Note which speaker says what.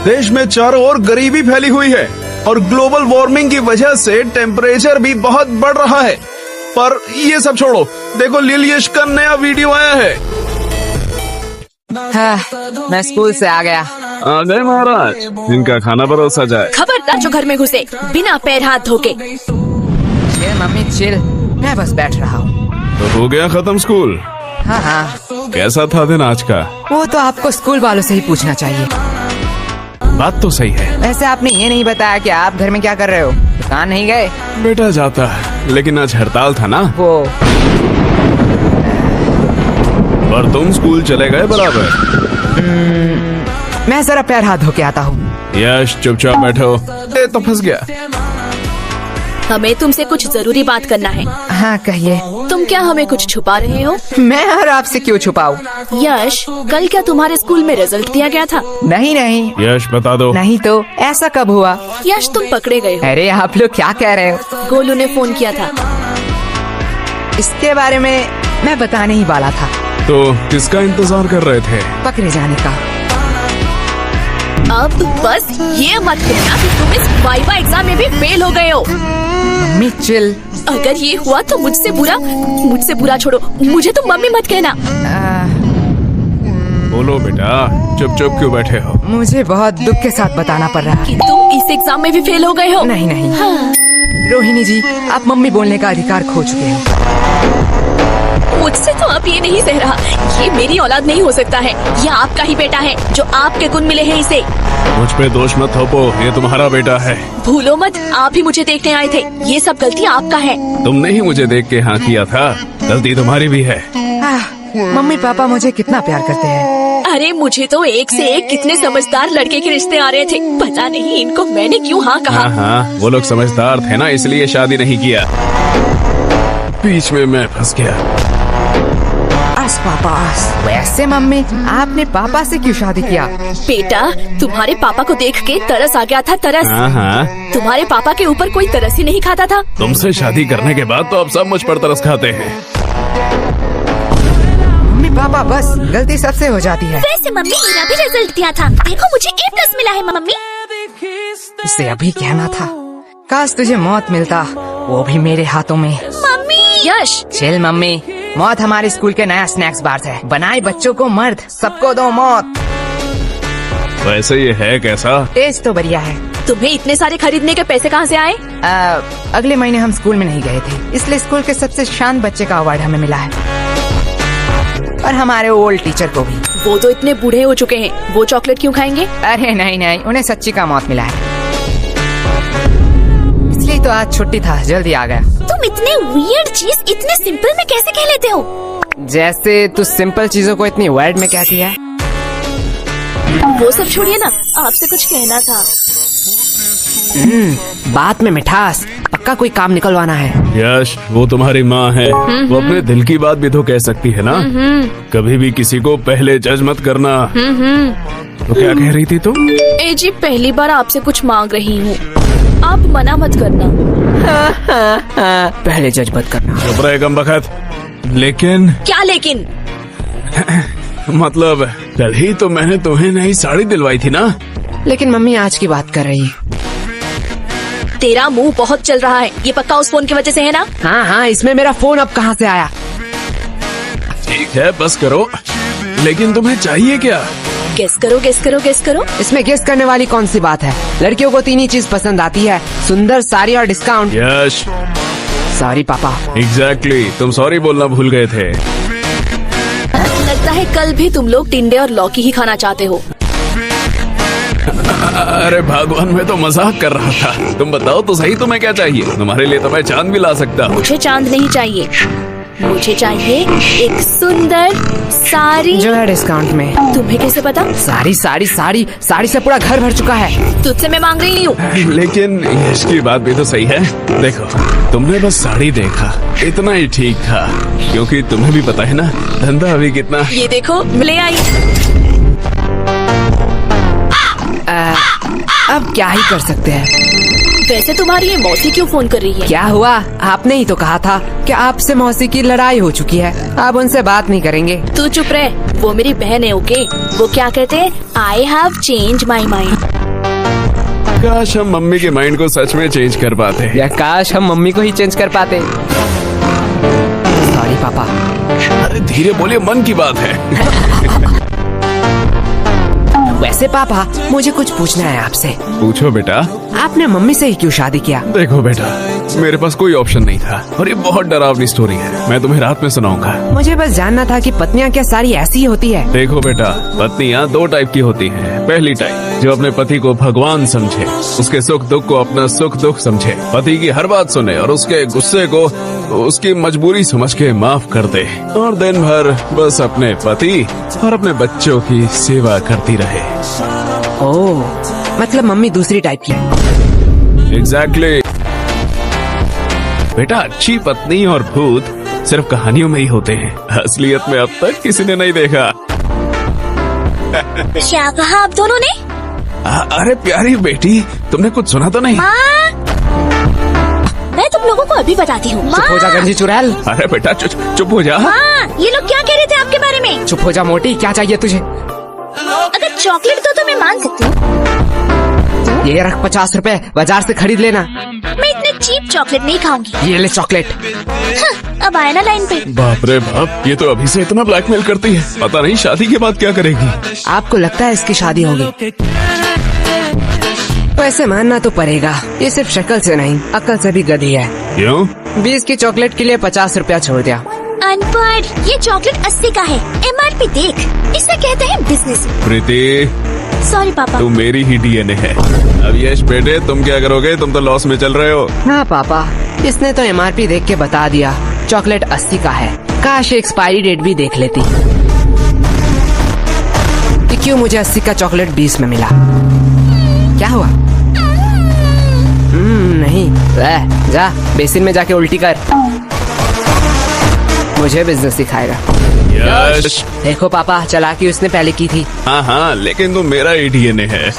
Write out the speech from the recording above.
Speaker 1: देश में चारों ओर गरीबी फैली हुई है और ग्लोबल वार्मिंग की वजह से टेम्परेचर भी बहुत बढ़ रहा है। पर ये सब छोड़ो, देखो लिल यश का नया वीडियो आया है।
Speaker 2: हाँ, मैं स्कूल से आ गया।
Speaker 1: आ गए महाराज, इनका खाना परोसा जाए।
Speaker 3: खबरदार जो घर में घुसे बिना पैर हाथ धोके।
Speaker 2: चिल मम्मी चिल, मैं बस बैठ रहा हूँ।
Speaker 1: तो हो गया खत्म स्कूल?
Speaker 2: हाँ हाँ।
Speaker 1: कैसा था दिन आज का?
Speaker 2: वो तो आपको स्कूल वालों से ही पूछना चाहिए।
Speaker 1: बात तो सही है।
Speaker 2: वैसे आपने ये नहीं बताया कि आप घर में क्या कर रहे हो? दुकान नहीं गए?
Speaker 1: बेटा जाता है, लेकिन आज हड़ताल था ना।
Speaker 2: वो
Speaker 1: पर तुम स्कूल चले गए बराबर।
Speaker 2: मैं जरा पैर हाथ धो के आता हूँ।
Speaker 1: यश चुपचाप बैठो। ये तो फंस गया।
Speaker 3: हमें तुमसे कुछ जरूरी बात करना है।
Speaker 2: हाँ कहिए।
Speaker 3: तुम क्या हमें कुछ छुपा रहे हो?
Speaker 2: मैं और आपसे क्यों छुपाऊं?
Speaker 3: यश, कल क्या तुम्हारे स्कूल में रिजल्ट दिया गया था?
Speaker 2: नहीं नहीं।
Speaker 1: यश बता दो।
Speaker 2: नहीं तो ऐसा कब हुआ?
Speaker 3: यश तुम पकड़े गए हो।
Speaker 2: अरे आप लोग क्या कह रहे हो?
Speaker 3: गोलू ने फोन किया था।
Speaker 2: इसके बारे में मैं बताने ही वाला था।
Speaker 1: तो किसका इंतजार कर रहे थे?
Speaker 2: पकड़े जाने का।
Speaker 3: अब बस ये मत कहना कि तुम इस वाइवा एग्जाम में भी फेल हो गए हो।
Speaker 2: Mummy chill.
Speaker 3: अगर ये हुआ तो मुझसे बुरा छोड़ो, मुझे तो मम्मी मत कहना।
Speaker 1: बोलो बेटा, चुप चुप क्यों बैठे हो?
Speaker 2: मुझे बहुत दुख के साथ बताना पड़ रहा है
Speaker 3: कि तुम इस एग्जाम में भी फेल हो गए हो।
Speaker 2: नहीं नहीं।
Speaker 3: हाँ।
Speaker 2: रोहिणी जी, आप मम्मी बोलने का अधिकार खो चुके हैं।
Speaker 3: मुझसे तो अब ये नहीं सह रहा। ये मेरी औलाद नहीं हो सकता है। ये आपका ही बेटा है, जो आपके गुण मिले हैं इसे।
Speaker 1: मुझ पे दोष मत थोपो, ये तुम्हारा बेटा है।
Speaker 3: भूलो मत, आप ही मुझे देखने आए थे। ये सब गलती आपका है।
Speaker 1: तुमने ही मुझे देख के हाँ किया था, गलती तुम्हारी भी है।
Speaker 2: मम्मी पापा मुझे कितना प्यार करते हैं।
Speaker 3: अरे मुझे तो एक से एक कितने समझदार लड़के के रिश्ते आ रहे थे। पता नहीं इनको मैंने क्यों हाँ कहा।
Speaker 1: हाँ, वो लोग समझदार थे ना, इसलिए शादी नहीं किया। बीच में मैं फंस गया।
Speaker 2: पापा वैसे मम्मी, आपने पापा से क्यों शादी किया?
Speaker 3: बेटा, तुम्हारे पापा को देख के तरस आ गया था। तरस।
Speaker 1: हाँ।
Speaker 3: तुम्हारे पापा के ऊपर कोई तरस ही नहीं खाता था।
Speaker 1: तुमसे शादी करने के बाद तो अब सब मुझ पर तरस खाते हैं।
Speaker 2: मम्मी पापा बस, गलती सबसे हो जाती है।
Speaker 3: वैसे मम्मी, मेरा भी रिजल्ट दिया था। देखो मुझे A+ मिला है मम्मी।
Speaker 2: इसे अभी कहना था। काश तुझे मौत मिलता, वो भी मेरे हाथों में।
Speaker 3: मम्मी। यश
Speaker 2: चिल मम्मी, मौत हमारे स्कूल के नया स्नैक्स बार है। बनाए बच्चों को मर्द, सबको दो मौत।
Speaker 1: वैसे ये है कैसा?
Speaker 2: टेस्ट तो बढ़िया है।
Speaker 3: तुम्हें इतने सारे खरीदने के पैसे कहाँ से आए?
Speaker 2: अगले महीने हम स्कूल में नहीं गए थे, इसलिए स्कूल के सबसे शांत बच्चे का अवार्ड हमें मिला है। और हमारे ओल्ड टीचर को भी।
Speaker 3: वो तो इतने बूढ़े हो चुके हैं, वो चॉकलेट क्यों खाएंगे?
Speaker 2: अरे नहीं नहीं, उन्हें सच्ची का मौत मिला है, इसलिए तो आज छुट्टी था, जल्दी आ गया।
Speaker 3: तुम इतने वियर्ड चीज इतने सिंपल में कैसे कह लेते हो?
Speaker 2: जैसे तू सिंपल चीजों को इतनी वर्ड में कहती है।
Speaker 3: वो सब छोड़िए ना, आपसे कुछ कहना था।
Speaker 2: बात में मिठास, पक्का कोई काम निकलवाना है।
Speaker 1: यश, वो तुम्हारी माँ है, वो अपने दिल की बात भी तो कह सकती है ना। कभी भी किसी को पहले जज मत करना। तो क्या कह रही थी तुम?
Speaker 3: ए जी, पहली बार आपसे कुछ मांग रही हूँ, आप मना मत करना।
Speaker 2: पहले जज मत करना।
Speaker 1: चुप रहे कमबख्त। लेकिन
Speaker 3: क्या लेकिन?
Speaker 1: मतलब कल ही तो मैंने तुम्हें नई साड़ी दिलवाई थी ना।
Speaker 2: लेकिन मम्मी आज की बात कर रही है।
Speaker 3: तेरा मुंह बहुत चल रहा है, ये पक्का उस फोन की वजह से है ना?
Speaker 2: हाँ हाँ, इसमें मेरा फोन अब कहाँ से आया?
Speaker 1: ठीक है, बस करो। लेकिन तुम्हें चाहिए क्या?
Speaker 3: गेस करो गेस करो गेस करो।
Speaker 2: इसमें गेस करने वाली कौन सी बात है? लड़कियों को 3 ही चीज पसंद आती है, सुंदर, साड़ी और डिस्काउंट।
Speaker 1: यश।
Speaker 2: सॉरी पापा।
Speaker 1: एग्जैक्टली, तुम सॉरी बोलना भूल गए थे।
Speaker 3: लगता है कल भी तुम लोग टिंडे और लौकी ही खाना चाहते हो।
Speaker 1: अरे भगवान, मैं तो मजाक कर रहा था। तुम बताओ तो सही, तुम्हें क्या चाहिए? तुम्हारे लिए तो मैं चांद भी ला सकता हूँ।
Speaker 3: मुझे चांद नहीं चाहिए, मुझे चाहिए एक सुंदर साड़ी
Speaker 2: जो है डिस्काउंट में।
Speaker 3: तुम्हें कैसे पता?
Speaker 2: साड़ी साड़ी साड़ी साड़ी से पूरा घर भर चुका है।
Speaker 3: तुझसे मैं मांग रही हूँ।
Speaker 1: लेकिन यश की बात भी तो सही है। देखो, तुमने बस साड़ी देखा, इतना ही ठीक था, क्योंकि तुम्हें भी पता है ना धंधा अभी कितना।
Speaker 3: ये देखो, ले आई।
Speaker 2: अब क्या ही कर सकते हैं।
Speaker 3: वैसे तुम्हारी ये मौसी क्यों फोन कर रही है?
Speaker 2: क्या हुआ? आपने ही तो कहा था कि आपसे मौसी की लड़ाई हो चुकी है, अब उनसे बात नहीं करेंगे।
Speaker 3: तू चुप रह, वो मेरी बहन है। ओके, वो क्या कहते हैं, I have change my mind.
Speaker 1: काश हम मम्मी के माइंड को सच में चेंज कर पाते।
Speaker 2: या काश हम मम्मी को ही चेंज कर पाते। सॉरी पापा।
Speaker 1: अरे धीरे बोलिए, मन की बात है।
Speaker 2: वैसे पापा, मुझे कुछ पूछना है आपसे।
Speaker 1: पूछो बेटा।
Speaker 2: आपने मम्मी से ही क्यों शादी किया?
Speaker 1: देखो बेटा, मेरे पास कोई ऑप्शन नहीं था और ये बहुत डरावनी स्टोरी है, मैं तुम्हें रात में सुनाऊंगा।
Speaker 2: मुझे बस जानना था कि पत्नियां क्या सारी ऐसी ही होती है?
Speaker 1: देखो बेटा, पत्नियां दो टाइप की होती हैं। पहली टाइप जो अपने पति को भगवान समझे, उसके सुख दुख को अपना सुख दुख समझे, पति की हर बात सुने और उसके गुस्से को उसकी मजबूरी समझ के माफ कर दे और दिन भर बस अपने पति और अपने बच्चों की सेवा करती रहे।
Speaker 2: ओह, मतलब मम्मी दूसरी टाइप की है।
Speaker 1: एग्जैक्टली बेटा, अच्छी पत्नी और भूत सिर्फ कहानियों में ही होते हैं, असलियत में अब तक किसी ने नहीं देखा।
Speaker 3: क्या कहा आप दोनों ने?
Speaker 1: अरे प्यारी बेटी, तुमने कुछ सुना तो नहीं?
Speaker 3: माँ, मैं तुम लोगों को अभी बताती हूँ।
Speaker 2: चुप हो जा गंजी चुड़ैल।
Speaker 1: अरे बेटा चुप हो जा।
Speaker 3: माँ, ये लोग क्या कह रहे थे आपके बारे में?
Speaker 2: चुप हो जा मोटी, क्या चाहिए तुझे?
Speaker 3: अगर चॉकलेट दो तो मैं मान सकती हूँ।
Speaker 2: ये रख 50 रुपए, बाजार से खरीद लेना।
Speaker 3: मैं इतने चीप चॉकलेट नहीं खाऊंगी।
Speaker 2: ये ले चॉकलेट।
Speaker 3: अब आया ना लाइन पे।
Speaker 1: बाप रे बाप, ये तो अभी से इतना ब्लैकमेल करती है, पता नहीं शादी के बाद क्या करेगी।
Speaker 2: आपको लगता है इसकी शादी होगी? वैसे मानना तो पड़ेगा, ये सिर्फ शक्ल से नहीं, अक्ल से भी गधी है।
Speaker 1: क्यों?
Speaker 2: 20 की चॉकलेट के लिए 50 रुपया छोड़ दिया।
Speaker 3: अनपढ़, ये चॉकलेट 80 का है, MRP देख, इसे कहते हैं बिजनेस।
Speaker 1: प्रीति,
Speaker 3: सॉरी पापा।
Speaker 1: तू मेरी ही DNA है। अब यश बेटे, तुम क्या करोगे? तुम तो लॉस में चल रहे हो।
Speaker 2: हाँ पापा, इसने तो MRP देख के बता दिया, चॉकलेट 80 का है। काश एक्सपायरी डेट भी देख लेती। कि क्यों मुझे 80 का चॉकलेट 20 में मिला? क्या हुआ? नहीं, जा बेसिन में जाके उल्टी कर। मुझे बिजनेस सिखाएगा।
Speaker 1: यश,
Speaker 2: देखो पापा, चालाकी उसने पहले की थी।
Speaker 1: हाँ हाँ, लेकिन तू मेरा ही DNA है,